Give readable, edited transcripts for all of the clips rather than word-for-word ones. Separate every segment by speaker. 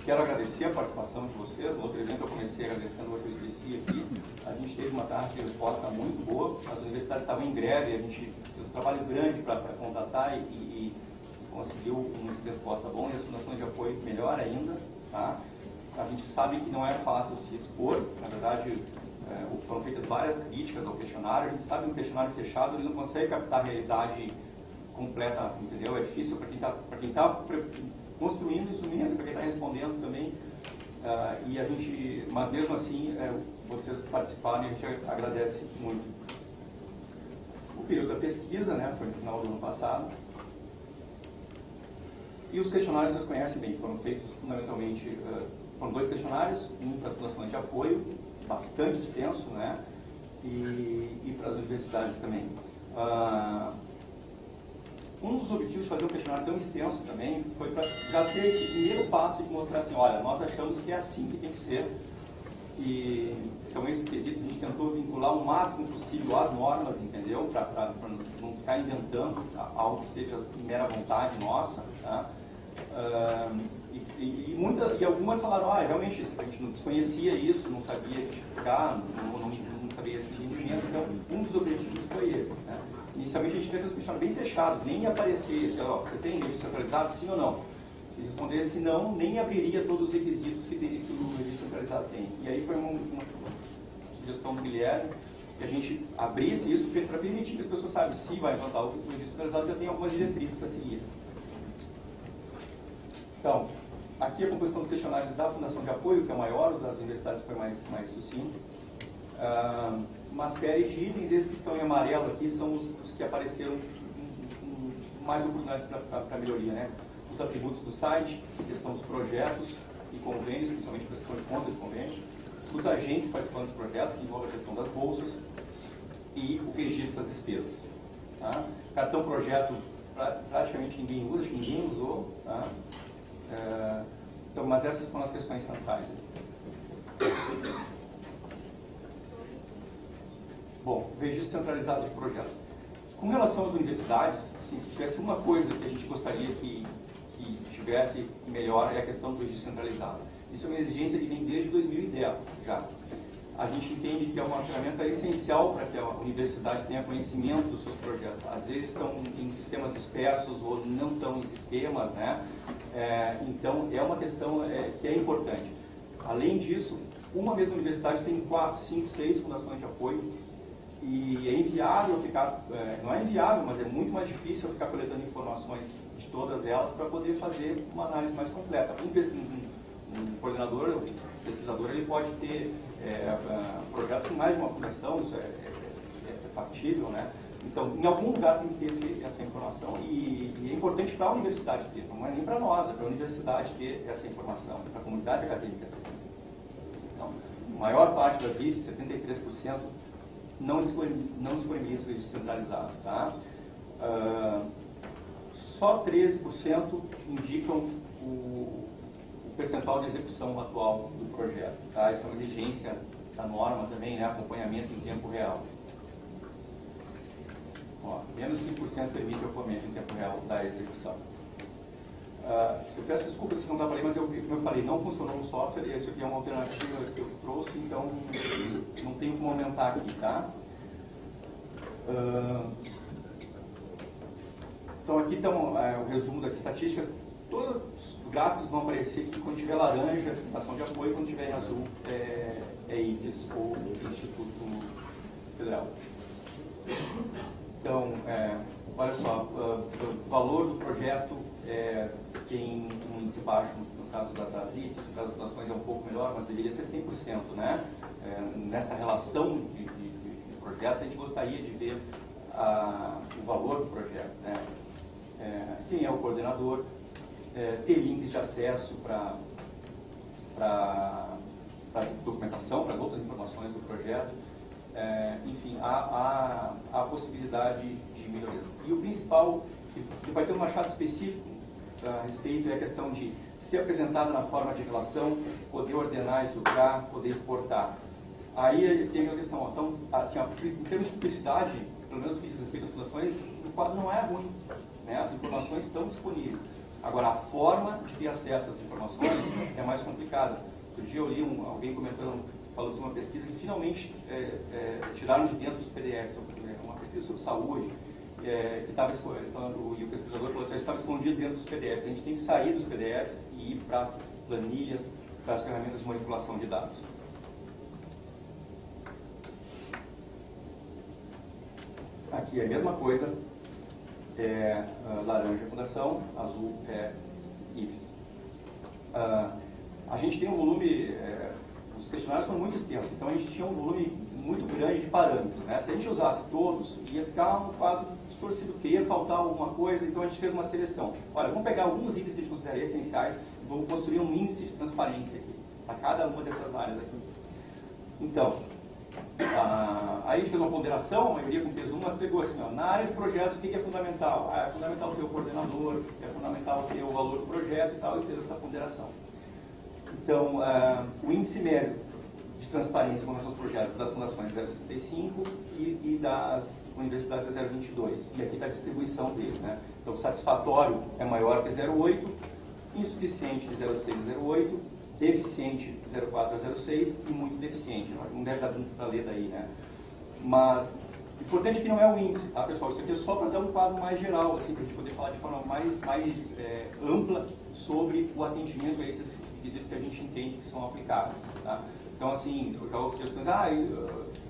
Speaker 1: quero agradecer a participação de vocês. No outro evento eu comecei agradecendo, hoje eu esqueci aqui. A gente teve uma taxa de resposta muito boa, as universidades estavam em greve, a gente fez um trabalho grande para contatar e conseguiu uma resposta boa, e as fundações de apoio melhor ainda. Tá? A gente sabe que não é fácil se expor, na verdade, foram feitas várias críticas ao questionário. A gente sabe que um questionário fechado ele não consegue captar a realidade completa, entendeu? É difícil para quem está construindo o instrumento, para quem está respondendo também. E a gente, mas mesmo assim, vocês participaram e a gente agradece muito. O período da pesquisa, né, foi no final do ano passado. E os questionários vocês conhecem bem, foram feitos fundamentalmente, foram 2 questionários, um para as fundações de apoio, bastante extenso, né, e para as universidades também. Um dos objetivos de fazer um questionário tão extenso também foi para já ter esse primeiro passo de mostrar assim, olha, nós achamos que é assim que tem que ser, e são esses quesitos, a gente tentou vincular o máximo possível às normas, entendeu? Para não ficar inventando algo que seja mera vontade nossa, tá? E algumas falaram, realmente a gente não desconhecia isso, não sabia identificar, não sabia esse entendimento, então um dos objetivos foi esse, né? Inicialmente a gente fez um questionário bem fechado, nem ia aparecer, você tem registro centralizado, sim ou não? Se respondesse não, nem abriria todos os requisitos que o registro centralizado tem. E aí foi uma sugestão do Guilherme, que a gente abrisse isso para permitir que as pessoas saibam se vai implantar o registro centralizado, já tem algumas diretrizes para seguir. Então, aqui a composição dos questionários da Fundação de Apoio, que é maior, o das universidades foi mais sucinto. Uma série de itens, esses que estão em amarelo aqui são os que apareceram mais oportunidades para melhoria, né? Os atributos do site, a questão dos projetos e convênios, principalmente prestação de contas e convênios, os agentes participando dos projetos, que envolve a questão das bolsas, e o registro das despesas. Tá? Cartão projeto, praticamente ninguém usa, acho que ninguém usou. Tá? Então, mas essas foram as questões centrais. Bom, registro centralizado de projetos. Com relação às universidades, assim, se tivesse uma coisa que a gente gostaria que tivesse melhor, é a questão do registro centralizado. Isso é uma exigência que vem desde 2010 já. A gente entende que é uma ferramenta essencial para que a universidade tenha conhecimento dos seus projetos. Às vezes estão em sistemas dispersos ou não estão em sistemas, né? Então, é uma questão que é importante. Além disso, uma mesma universidade tem 4, 5, 6 fundações de apoio e é inviável ficar, não é inviável, mas é muito mais difícil ficar coletando informações de todas elas para poder fazer uma análise mais completa. Um coordenador, um pesquisador, ele pode ter projetos em mais de uma fundação, isso é factível, né? Então, em algum lugar tem que ter essa informação e é importante para a universidade ter, não é nem para nós, é para a universidade ter essa informação, para a comunidade acadêmica ter. Então, a maior parte das IFES, 73%, não disponibiliza registros centralizados, tá? Só 13% indicam o percentual de execução atual do projeto, tá? Isso é uma exigência da norma também, né? Acompanhamento em tempo real. Menos 5% permite o acompanhamento em tempo real da execução. Eu peço desculpas se não dá para ler, mas como eu falei, não funcionou o software e isso aqui é uma alternativa que eu trouxe, então não tenho como aumentar aqui, tá? Então aqui estão o resumo das estatísticas. Todos os gráficos vão aparecer aqui quando tiver laranja, fundação de apoio, quando tiver em azul é IFES ou Instituto Federal. Então, olha só, o valor do projeto tem um índice baixo no caso das IFES, no caso das fundações é um pouco melhor, mas deveria ser 100%, né? Nessa relação de projetos, a gente gostaria de ver o valor do projeto, né? Quem é o coordenador, ter links de acesso para documentação, para outras informações do projeto, enfim, há possibilidade de melhoria. E o principal, que vai ter um achado específico a respeito, é a questão de ser apresentada na forma de relação, poder ordenar e filtrar, poder exportar. Aí tem a questão, então, assim, em termos de publicidade, pelo menos no que diz respeito às fundações, o quadro não é ruim, né? As informações estão disponíveis. Agora, a forma de ter acesso às informações é mais complicada. Outro dia eu li alguém comentando, falou de uma pesquisa que finalmente tiraram de dentro dos PDFs, uma pesquisa sobre saúde, que estava e o pesquisador falou assim, estava escondido dentro dos PDFs. A gente tem que sair dos PDFs e ir para as planilhas, para as ferramentas de manipulação de dados. Aqui é a mesma coisa, laranja é fundação, azul é IFES. A gente tem um volume, os questionários foram muito extensos, então a gente tinha um volume muito grande de parâmetros, né? Se a gente usasse todos, ia ficar um quadro distorcido, porque ia faltar alguma coisa, então a gente fez uma seleção. Olha, vamos pegar alguns itens que a gente considera essenciais e vamos construir um índice de transparência aqui, para cada uma dessas áreas aqui. Então, aí a gente fez uma ponderação, a maioria com peso 1, mas pegou assim, ó, na área de projetos, o que é fundamental? É fundamental ter o coordenador, é fundamental ter o valor do projeto e tal, e fez essa ponderação. Então, o índice médio de transparência com relação aos projetos das fundações 0,65 e das universidades 0,22. E aqui está a distribuição deles, né? Então, satisfatório é maior que 0,8, insuficiente de 0,6 a 0,8, deficiente de 0,4 a 0,6 e muito deficiente. Não deve estar dando para ler daí, né? Mas, o importante aqui não é o índice, tá, pessoal? Isso aqui é só para dar um quadro mais geral, assim, para a gente poder falar de forma mais ampla sobre o atendimento a esses requisitos que a gente entende que são aplicáveis, tá? Então, assim, eu já ouvi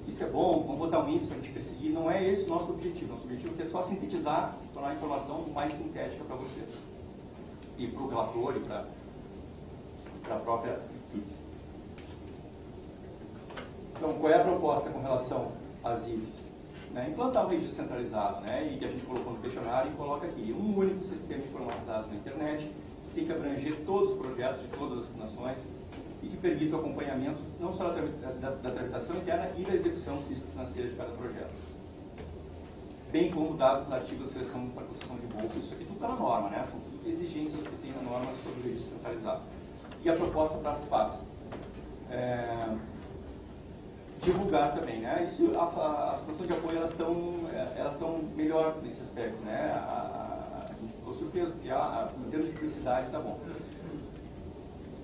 Speaker 1: isso é bom, vamos botar um índice para a gente perseguir. Não é esse o nosso objetivo. Nosso objetivo é só sintetizar, tornar a informação mais sintética para vocês. E para o relator e para a própria equipe. Então, qual é a proposta com relação às IFES? Implantar um registro centralizado, né, e que a gente colocou no questionário e coloca aqui. Um único sistema informatizado na internet, que tem que abranger todos os projetos de todas as fundações, e que permite o acompanhamento não só da tramitação interna e da execução físico-financeira de cada projeto. Bem como dados relativos à seleção para concessão de bolsa. Isso aqui tudo está na norma, né? São tudo exigências que tem na norma sobre o registro centralizado. E a proposta para as FAPs. Divulgar também, né? Isso, as funções de apoio, elas estão melhor nesse aspecto, né? A gente ficou surpreso, porque em termos de publicidade está bom.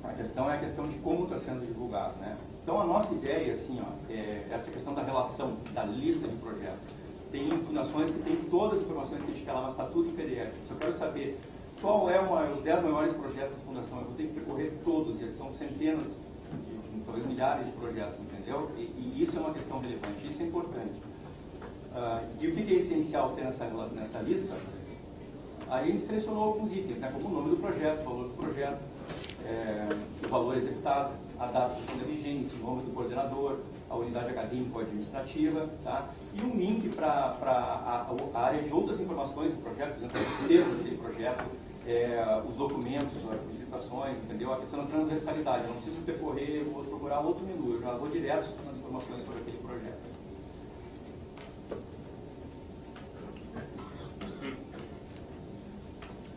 Speaker 1: A questão é a questão de como está sendo divulgado, né? Então, a nossa ideia, assim, ó, é essa questão da relação, da lista de projetos. Tem fundações que tem todas as informações que a gente quer lá, mas está tudo em PDF. Eu quero saber qual é os 10 maiores projetos da fundação. Eu vou ter que percorrer todos, e eles são centenas, talvez milhares de projetos, entendeu? E isso é uma questão relevante, isso é importante. E o que é essencial ter nessa lista? Aí a gente selecionou alguns itens, né, como o nome do projeto, o valor do projeto, o valor executado, a data de vigência, o nome do coordenador, a unidade acadêmica ou administrativa, tá? E um link para a área de outras informações do projeto, por exemplo, os termos daquele projeto, os documentos, as visitações, entendeu? A questão da transversalidade, eu não preciso percorrer, vou procurar outro menu, eu já vou direto nas informações sobre aquele projeto.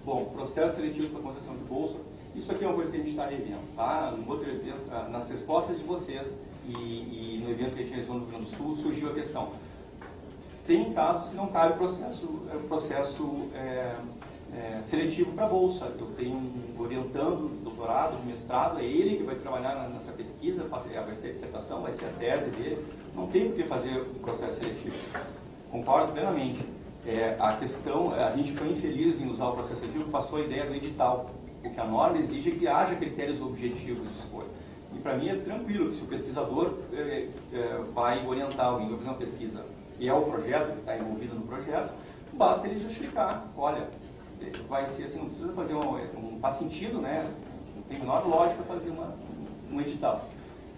Speaker 1: Bom, processo seletivo para concessão de bolsa. Isso aqui é uma coisa que a gente está revendo, tá? No outro evento, nas respostas de vocês e no evento que a gente realizou no Rio Grande do Sul, surgiu a questão. Tem casos que não cabe processo seletivo para bolsa. Eu tenho orientando doutorado, mestrado, é ele que vai trabalhar nessa pesquisa, vai ser a dissertação, vai ser a tese dele. Não tem por que fazer o processo seletivo. Concordo plenamente. A questão, a gente foi infeliz em usar o processo seletivo, passou a ideia do edital. O que a norma exige é que haja critérios objetivos de escolha. E para mim é tranquilo que se o pesquisador vai orientar alguém, vai fazer uma pesquisa que é o projeto, que está envolvido no projeto, basta ele justificar. Olha, vai ser assim, não precisa fazer não faz sentido, né? Não tem a menor lógica fazer um edital.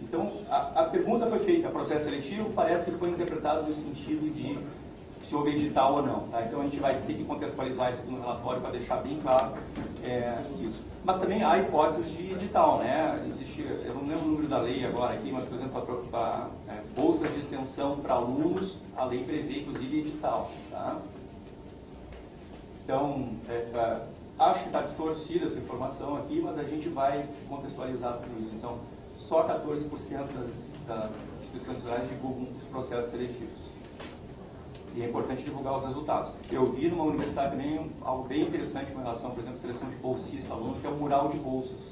Speaker 1: Então, a pergunta foi feita, processo seletivo, parece que foi interpretado no sentido de se houve edital ou não. Tá? Então, a gente vai ter que contextualizar isso aqui no relatório para deixar bem claro isso. Mas também há hipóteses de edital, né? Existe, eu não lembro o número da lei agora aqui, mas, por exemplo, para bolsas de extensão para alunos, a lei prevê, inclusive, edital. Tá? Então, acho que está distorcida essa informação aqui, mas a gente vai contextualizar tudo isso. Então, só 14% das instituições federais divulgam os processos seletivos. E é importante divulgar os resultados. Eu vi numa universidade também algo bem interessante com relação, por exemplo, à seleção de bolsista aluno, que é o mural de bolsas.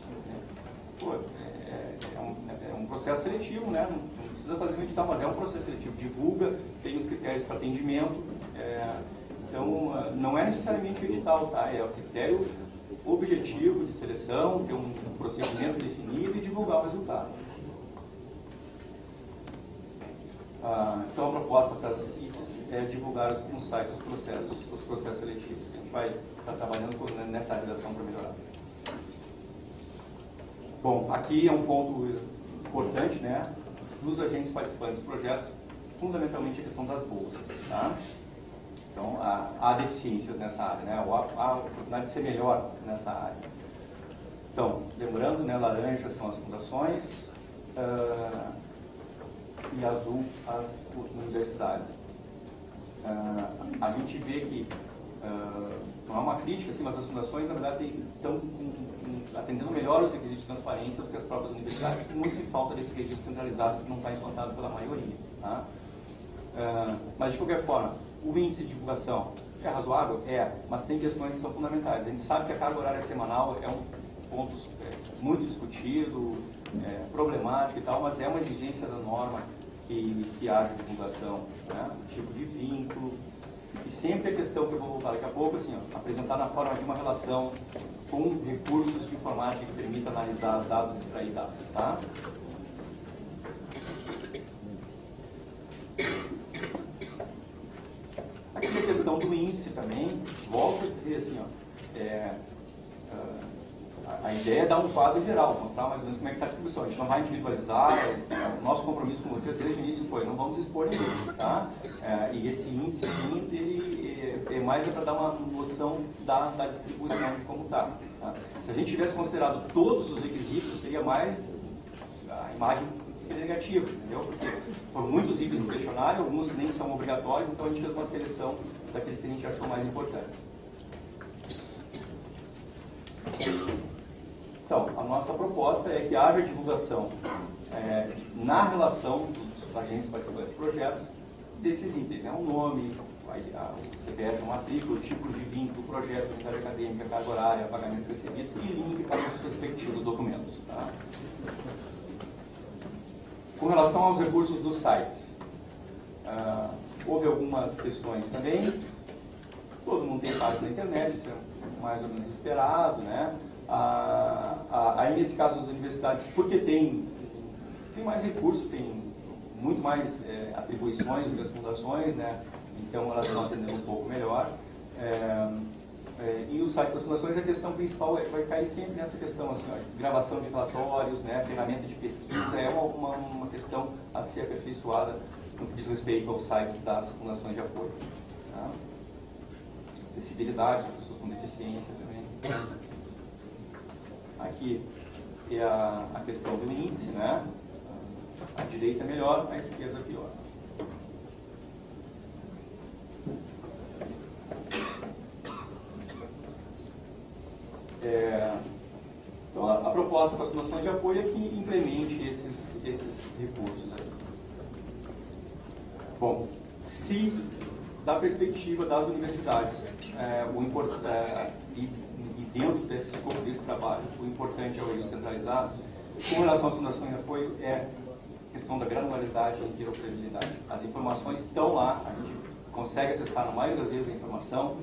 Speaker 1: Pô, é um processo seletivo, né? Não precisa fazer um edital, mas é um processo seletivo. Divulga, tem os critérios para atendimento. Então, não é necessariamente o edital, tá? É o critério objetivo de seleção, ter um procedimento definido e divulgar o resultado. Então, a proposta para as CITES é divulgar no site os processos seletivos. A gente vai estar trabalhando nessa redação para melhorar. Bom, aqui é um ponto importante, né? Dos agentes participantes dos projetos, fundamentalmente a questão das bolsas, tá? Então, há deficiências nessa área, né? Há oportunidade de ser melhor nessa área. Então, lembrando, né, laranja são as fundações e azul as universidades. A gente vê que não é uma crítica, assim, mas as fundações, na verdade, estão atendendo melhor os requisitos de transparência do que as próprias universidades, muito em falta desse registro centralizado que não está implantado pela maioria. Tá? Mas, de qualquer forma, o índice de divulgação é razoável? É, mas tem questões que são fundamentais. A gente sabe que a carga horária semanal é um ponto muito discutido, problemático e tal, mas é uma exigência da norma que haja divulgação, né? O tipo de vínculo. E sempre a questão que eu vou voltar daqui a pouco, assim, ó, apresentar na forma de uma relação com recursos de informática que permita analisar dados e extrair dados. Tá? Aqui a questão do índice também, volto a dizer assim, ó, a ideia é dar um quadro geral, mostrar mais ou menos como é que está a distribuição. A gente não vai individualizar, o nosso compromisso com vocês desde o início foi, não vamos expor ninguém, tá? E esse índice, sim, ele é mais para dar uma noção da distribuição de como está. Tá? Se a gente tivesse considerado todos os requisitos, seria mais a imagem negativa, entendeu? Porque foram muitos itens no questionário, alguns nem são obrigatórios, então a gente fez uma seleção daqueles que a gente achou mais importantes. Então, a nossa proposta é que haja divulgação na relação dos agentes participantes dos projetos desses itens, né? O nome, o CPF, a matrícula, o tipo de vínculo, projeto, unidade acadêmica, carga horária, pagamentos recebidos e link para os respectivos documentos. Tá? Com relação aos recursos dos sites, houve algumas questões também. Todo mundo tem página na internet, isso é mais ou menos esperado, né? Aí nesse caso as universidades, porque tem mais recursos, tem muito mais atribuições do que as fundações, né? Então elas estão atendendo um pouco melhor. E o site das fundações, a questão principal vai cair sempre nessa questão, assim, ó, gravação de relatórios, né? Ferramenta de pesquisa, é uma questão a ser aperfeiçoada no que diz respeito aos sites das fundações de apoio. Tá? Acessibilidade, pessoas com deficiência também. Aqui é a questão do índice, né? A direita melhor, a esquerda pior. Então, a proposta para as fundações de apoio é que implemente esses recursos aí. Bom, se da perspectiva das universidades, e dentro desse trabalho, o importante é o registro centralizado, com relação às fundações de apoio, é a questão da granularidade e interoperabilidade. As informações estão lá, a gente consegue acessar na maioria das vezes a informação,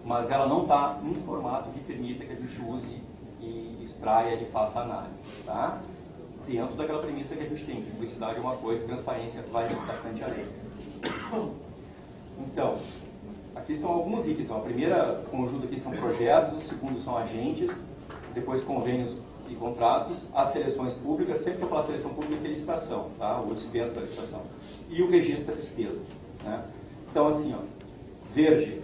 Speaker 1: mas ela não está em formato que permita que a gente use e extraia e faça análise. Tá? Dentro daquela premissa que a gente tem, que publicidade é uma coisa, transparência vai bastante além. Então, aqui são alguns itens. O primeiro conjunto aqui são projetos, o segundo são agentes, depois convênios e contratos, as seleções públicas, sempre que eu falar seleção pública é licitação, tá? Ou dispensa da licitação, e o registro da despesa. Né? Então, assim, ó, verde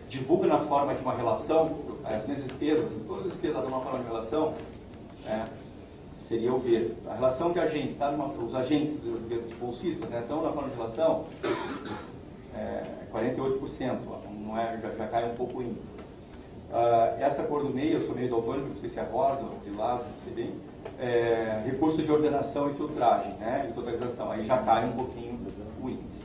Speaker 1: divulga na forma de uma relação, as minhas despesas, todas as despesas de uma forma de relação, seria o verde. A relação de agentes, tá? Os agentes de bolsistas, né, estão na forma de relação, 48%, não já cai um pouco o índice. Essa cor do meio, eu sou meio daltônico, não sei se é rosa ou lilás, não sei bem, recursos de ordenação e filtragem, né, e totalização, aí já cai um pouquinho o índice.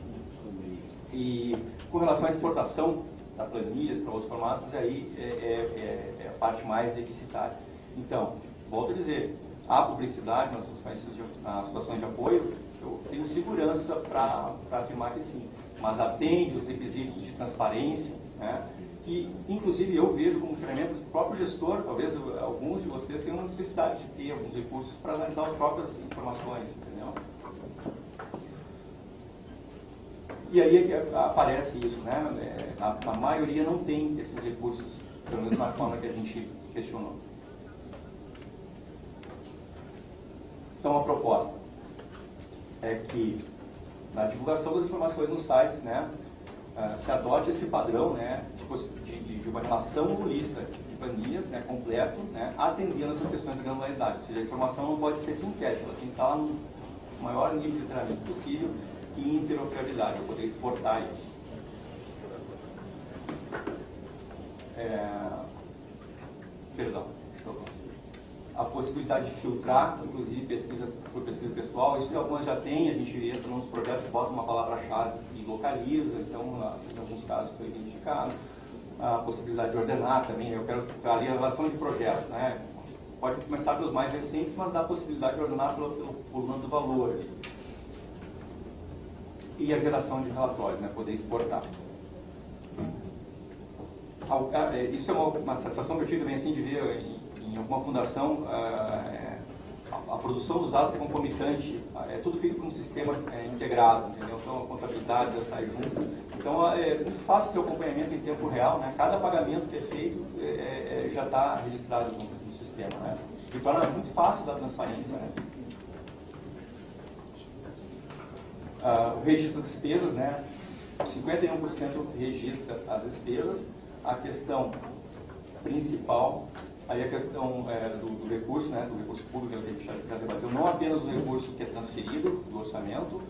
Speaker 1: E com relação à exportação da planilhas para outros formatos, aí é a parte mais deficitária. Então, volto a dizer, a publicidade nas situações de apoio, eu tenho segurança para afirmar que sim, mas atende os requisitos de transparência, né? Que, inclusive, eu vejo como ferramenta do próprio gestor. Talvez alguns de vocês tenham uma necessidade de ter alguns recursos para analisar as próprias informações, entendeu? E aí é que aparece isso, né? A maioria não tem esses recursos, pelo menos na forma que a gente questionou. Então, a proposta é que, na divulgação das informações nos sites, né, se adote esse padrão, né, de uma relação holista de planilhas, né, completo, né, atendendo essas questões da granularidade. Ou seja, a informação não pode ser sintética, ela tem que estar no maior nível de treinamento possível e interoperabilidade, para poder exportar isso. Perdão. A possibilidade de filtrar, inclusive pesquisa por pesquisa textual, isso algumas já tem, a gente entra nos projetos, bota uma palavra-chave e localiza, então em alguns casos foi identificado. A possibilidade de ordenar também, eu quero ali a relação de projetos, né? Pode começar pelos mais recentes, mas dá a possibilidade de ordenar por nome do valor ali. E a geração de relatórios, né? Poder exportar. Isso é uma satisfação que eu tive também, assim, de ver em alguma fundação a produção dos dados é concomitante, é tudo feito por um sistema integrado, entendeu? Então a contabilidade já sai junto. Então é muito fácil ter o acompanhamento em tempo real, né? Cada pagamento que é feito já está registrado no sistema, né? E torna muito fácil da transparência, né? O registro das despesas, né? 51% registra as despesas. A questão principal, aí a questão do recurso, né, do recurso público que a gente já debateu, não apenas o recurso que é transferido do orçamento,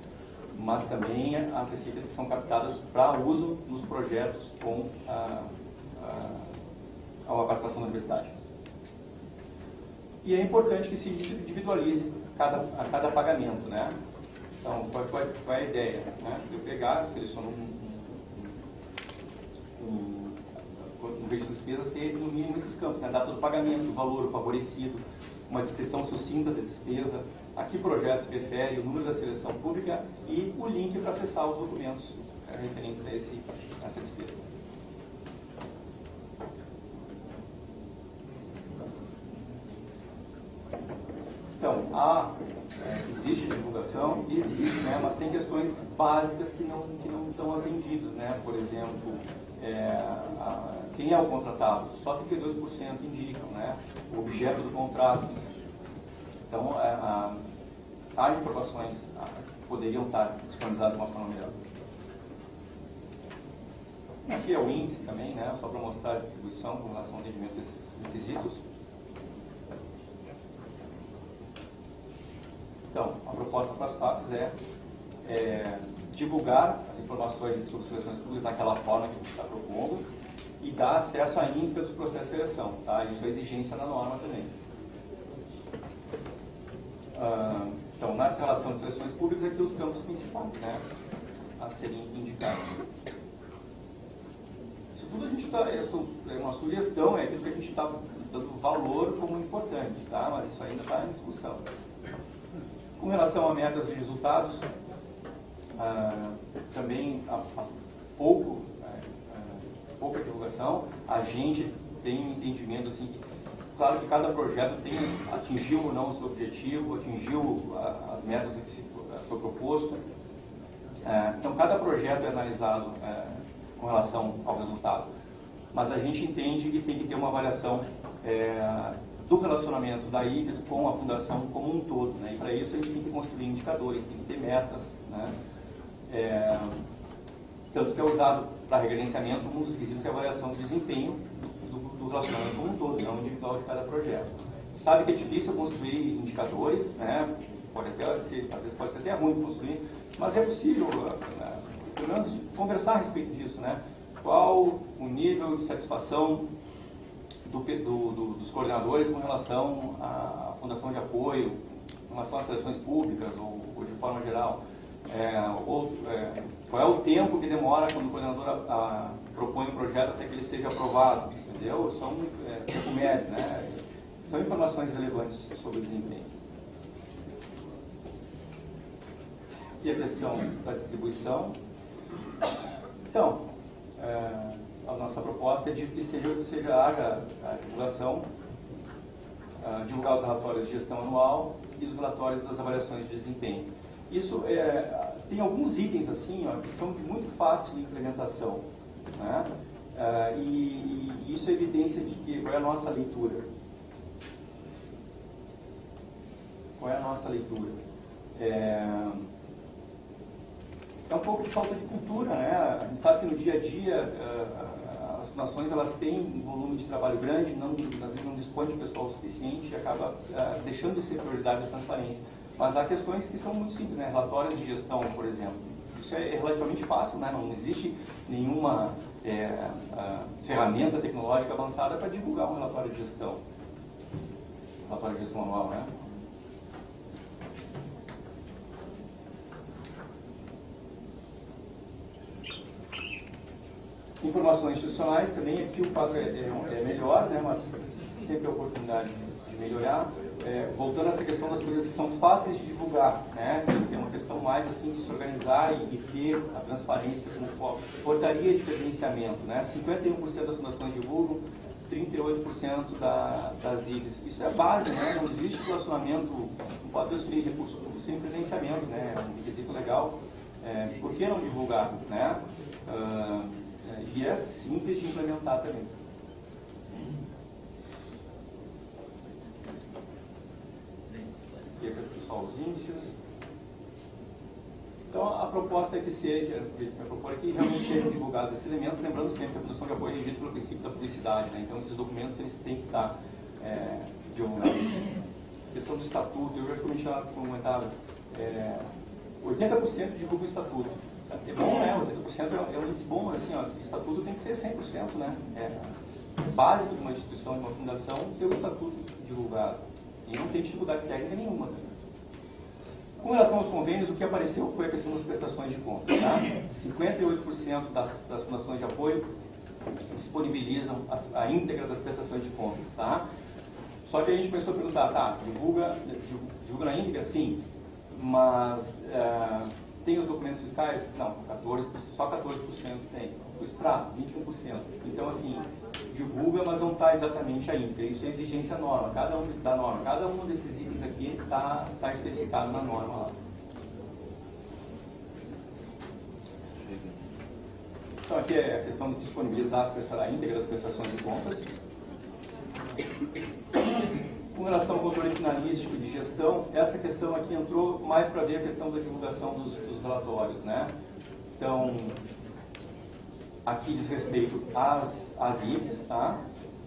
Speaker 1: mas também as receitas que são captadas para uso nos projetos com a participação da universidade. E é importante que se individualize cada pagamento, né? Então, qual é a ideia? Né? Eu pegar, seleciono um registro de despesas, ter no mínimo esses campos, né? Data do pagamento, o valor, o favorecido, uma descrição sucinta da despesa, a que projeto se refere, o número da seleção pública e o link para acessar os documentos referentes a essa despesa. Então, existe divulgação? Existe, né? Mas tem questões básicas que não estão atendidas, né? Por exemplo, quem é o contratado? Só 32% indicam, né? O objeto do contrato. Então, há informações que poderiam estar disponibilizadas de uma forma melhor. Aqui é o índice também, né? Só para mostrar a distribuição com relação ao atendimento desses requisitos. Então, a proposta para as FAPs é divulgar as informações sobre seleções públicas daquela forma que a gente está propondo e dar acesso à íntegra do processo de seleção. Tá? Isso é exigência da norma também. Então, nessa relação de seleções públicas, aqui os campos principais, né, a serem indicados. Isso tudo a gente está, é uma sugestão, é aquilo que a gente está dando valor como importante, tá? Mas isso ainda está em discussão. Com relação a metas e resultados, também há pouca divulgação. A gente tem um entendimento assim que, claro que cada projeto atingiu ou não o seu objetivo, atingiu as metas que foi proposto. Então, cada projeto é analisado com relação ao resultado. Mas a gente entende que tem que ter uma avaliação do relacionamento da IBES com a fundação como um todo, né? E para isso a gente tem que construir indicadores, tem que ter metas, né? Tanto que é usado para regerenciamento um dos requisitos que é a avaliação do desempenho do relacionamento como um todo, não individual de cada projeto. Sabe que é difícil construir indicadores, né? Pode até ser, às vezes pode ser até ruim construir, mas é possível, pelo menos, conversar a respeito disso, né? Qual o nível de satisfação dos coordenadores com relação à fundação de apoio, com relação às seleções públicas ou de forma geral. qual é o tempo que demora quando o coordenador propõe um projeto até que ele seja aprovado, entendeu? São tempo médio, né? São informações relevantes sobre o desempenho. E a questão da distribuição. Então, a nossa proposta é de que haja a divulgação, divulgar os relatórios de gestão anual e os relatórios das avaliações de desempenho. Isso tem alguns itens assim, ó, que são de muito fácil implementação, né? E isso é evidência de que qual é a nossa leitura. Qual é a nossa leitura? É um pouco de falta de cultura, né? A gente sabe que no dia a dia as fundações elas têm um volume de trabalho grande, às vezes não dispõem de pessoal suficiente e acaba deixando de ser prioridade a transparência. Mas há questões que são muito simples, né? Relatórios de gestão, por exemplo. Isso é relativamente fácil, né? Não existe nenhuma ferramenta tecnológica avançada para divulgar um relatório de gestão. Relatório de gestão anual, né? Informações institucionais, também aqui o quadro é melhor, né, mas sempre a oportunidade de melhorar. Voltando a essa questão das coisas que são fáceis de divulgar, né, que é uma questão mais assim de se organizar e ter a transparência como foco. Portaria de credenciamento, né, 51% das fundações divulgam, 38% das IVs. Isso é a base, né, não existe relacionamento, não pode transferir recurso sem credenciamento, né, é um requisito legal. Por que não divulgar, né? E é simples de implementar também. Aqui é só os índices. Então, a proposta é que realmente sejam divulgados esses elementos, lembrando sempre que a Fundação de Apoio é regida pelo princípio da publicidade, né? Então, esses documentos eles têm que estar divulgados. A questão do estatuto, eu já comentava, 80% divulga o estatuto. É bom, né? 80% é um índice bom, assim, ó, o estatuto tem que ser 100%, né? É básico de uma instituição, de uma fundação, ter o estatuto divulgado. E não tem dificuldade técnica nenhuma. Com relação aos convênios, o que apareceu foi a questão das prestações de contas. Tá? 58% das fundações de apoio disponibilizam a íntegra das prestações de contas. Tá? Só que a gente começou a perguntar, divulga na íntegra? Sim, mas tem os documentos fiscais? Não, só 14% tem. O extrato, 21%. Então, assim, divulga, mas não está exatamente a íntegra. Isso é exigência norma. Cada um desses itens aqui está especificado na norma lá. Então, aqui é a questão de disponibilizar a íntegra das prestações de contas. Com relação ao controle finalístico de gestão, essa questão aqui entrou mais para ver a questão da divulgação dos relatórios, né? Então, aqui diz respeito às IFs, tá?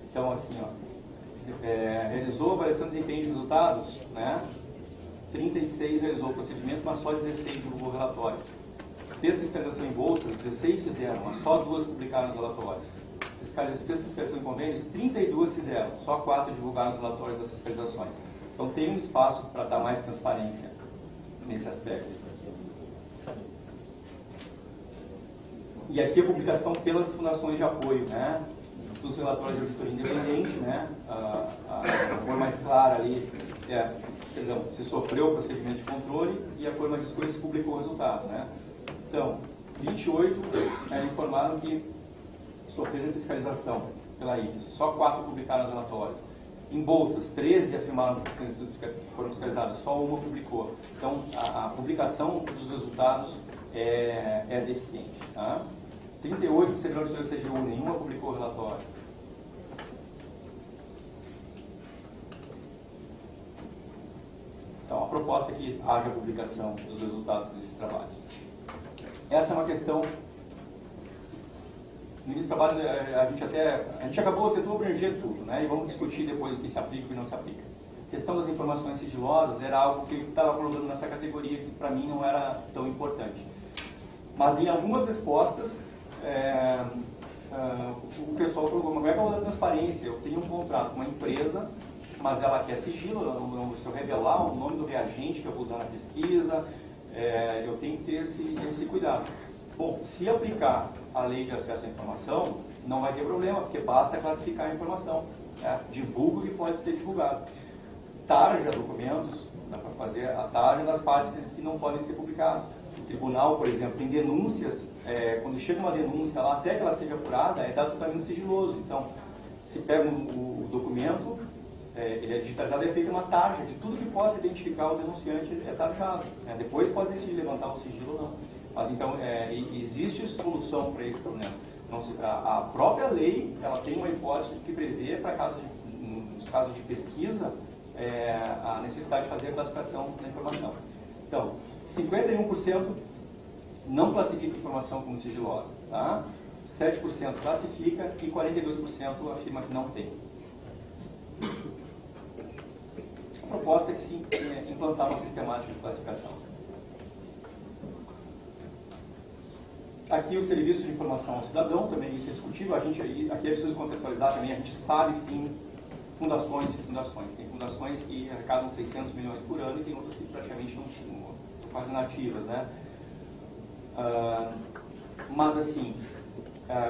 Speaker 1: Então, assim, ó, realizou avaliação de desempenho de resultados, né? 36 realizou o procedimento, mas só 16 divulgou o relatório. Texto de fiscalização em bolsa, 16 fizeram, mas só 2 publicaram os relatórios. Texto de fiscalização em convênios, 32 fizeram, só 4 divulgaram os relatórios das fiscalizações. Então tem um espaço para dar mais transparência nesse aspecto. E aqui a publicação pelas fundações de apoio, né? Dos relatórios de auditoria independente, né? A cor mais clara ali se sofreu o procedimento de controle e a cor mais escura se publicou o resultado, né? Então, 28 informaram que sofreram fiscalização pela IFES, só 4 publicaram os relatórios. Em bolsas, 13 afirmaram que foram fiscalizadas, só uma publicou. Então, a publicação dos resultados é deficiente. Tá? 38 que receberam de CGU, nenhuma publicou o relatório. Então, a proposta é que haja publicação dos resultados desses trabalhos. Essa é uma questão. No início do trabalho, a gente tentou abranger tudo, né? E vamos discutir depois o que se aplica e o que não se aplica. A questão das informações sigilosas era algo que estava colocando nessa categoria que para mim não era tão importante. Mas em algumas respostas, o pessoal colocou, como é que eu vou dar transparência? Eu tenho um contrato com uma empresa, mas ela quer sigilo, se eu revelar o nome do reagente que eu vou usar na pesquisa, eu tenho que ter esse cuidado. Bom, se aplicar a lei de acesso à informação, não vai ter problema, porque basta classificar a informação. Divulga o que pode ser divulgado. Tarja documentos, dá para fazer a tarja das partes que não podem ser publicadas. O tribunal, por exemplo, tem denúncias, quando chega uma denúncia lá, até que ela seja apurada, é dado tratamento sigiloso. Então, se pega o documento, ele é digitalizado e é feita uma tarja de tudo que possa identificar o denunciante, é tarjado. Depois pode decidir levantar o sigilo ou não. Mas então, existe solução para esse problema. Então, a própria lei, ela tem uma hipótese que prevê, nos casos de pesquisa, a necessidade de fazer a classificação da informação. Então, 51% não classifica a informação como sigilosa, tá? 7% classifica e 42% afirma que não tem. A proposta é que se implantar uma sistemática de classificação. Aqui o serviço de informação ao cidadão, também isso é discutível, aqui é preciso contextualizar também, a gente sabe que tem fundações e fundações. Tem fundações que arrecadam 600 milhões por ano e tem outras que praticamente não estão quase inativas, né? Mas assim,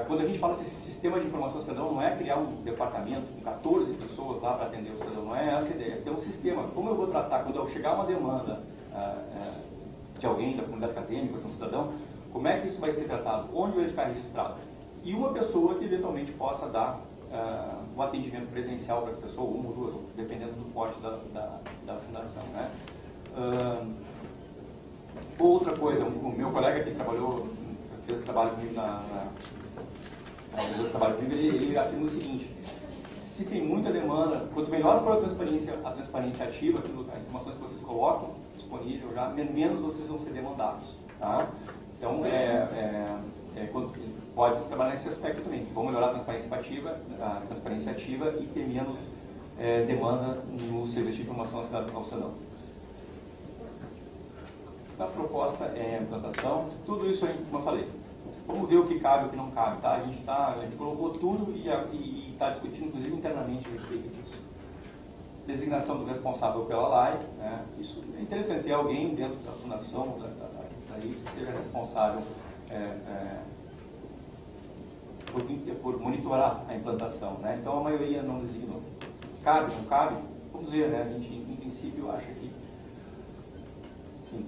Speaker 1: quando a gente fala esse sistema de informação ao cidadão, não é criar um departamento com 14 pessoas lá para atender o cidadão, não é essa a ideia. É ter um sistema. Como eu vou tratar, quando eu chegar uma demanda de alguém da comunidade acadêmica, de um cidadão, como é que isso vai ser tratado? Onde vai ficar registrado? E uma pessoa que eventualmente possa dar um atendimento presencial para as pessoas, uma ou duas, dependendo do porte da fundação, né? Outra coisa, o meu colega que fez trabalho comigo ele afirma o seguinte: se tem muita demanda, quanto melhor for a transparência ativa, as informações que vocês colocam disponível já, menos vocês vão ser demandados, tá? Então, pode se trabalhar nesse aspecto também. Vamos melhorar a transparência ativa e ter menos demanda no serviço de informação ao cidadão. A proposta é a implantação. Tudo isso aí, como eu falei. Vamos ver o que cabe e o que não cabe, tá? A gente colocou tudo e está discutindo, inclusive, internamente a respeito disso. Designação do responsável pela LAI, né? Isso é interessante, ter alguém dentro da fundação, da IFES, que seja responsável por monitorar a implantação, né? Então a maioria não designou. Cabe, não cabe? Vamos ver, né? A gente, em princípio, acha que sim.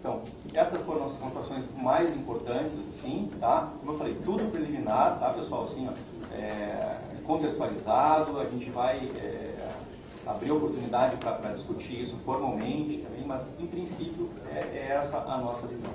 Speaker 1: Então, essas foram as contações mais importantes, assim, tá? Como eu falei, tudo preliminar, tá, pessoal? Assim, contextualizado, a gente vai abrir oportunidade para discutir isso formalmente também, mas, em princípio, é essa a nossa visão.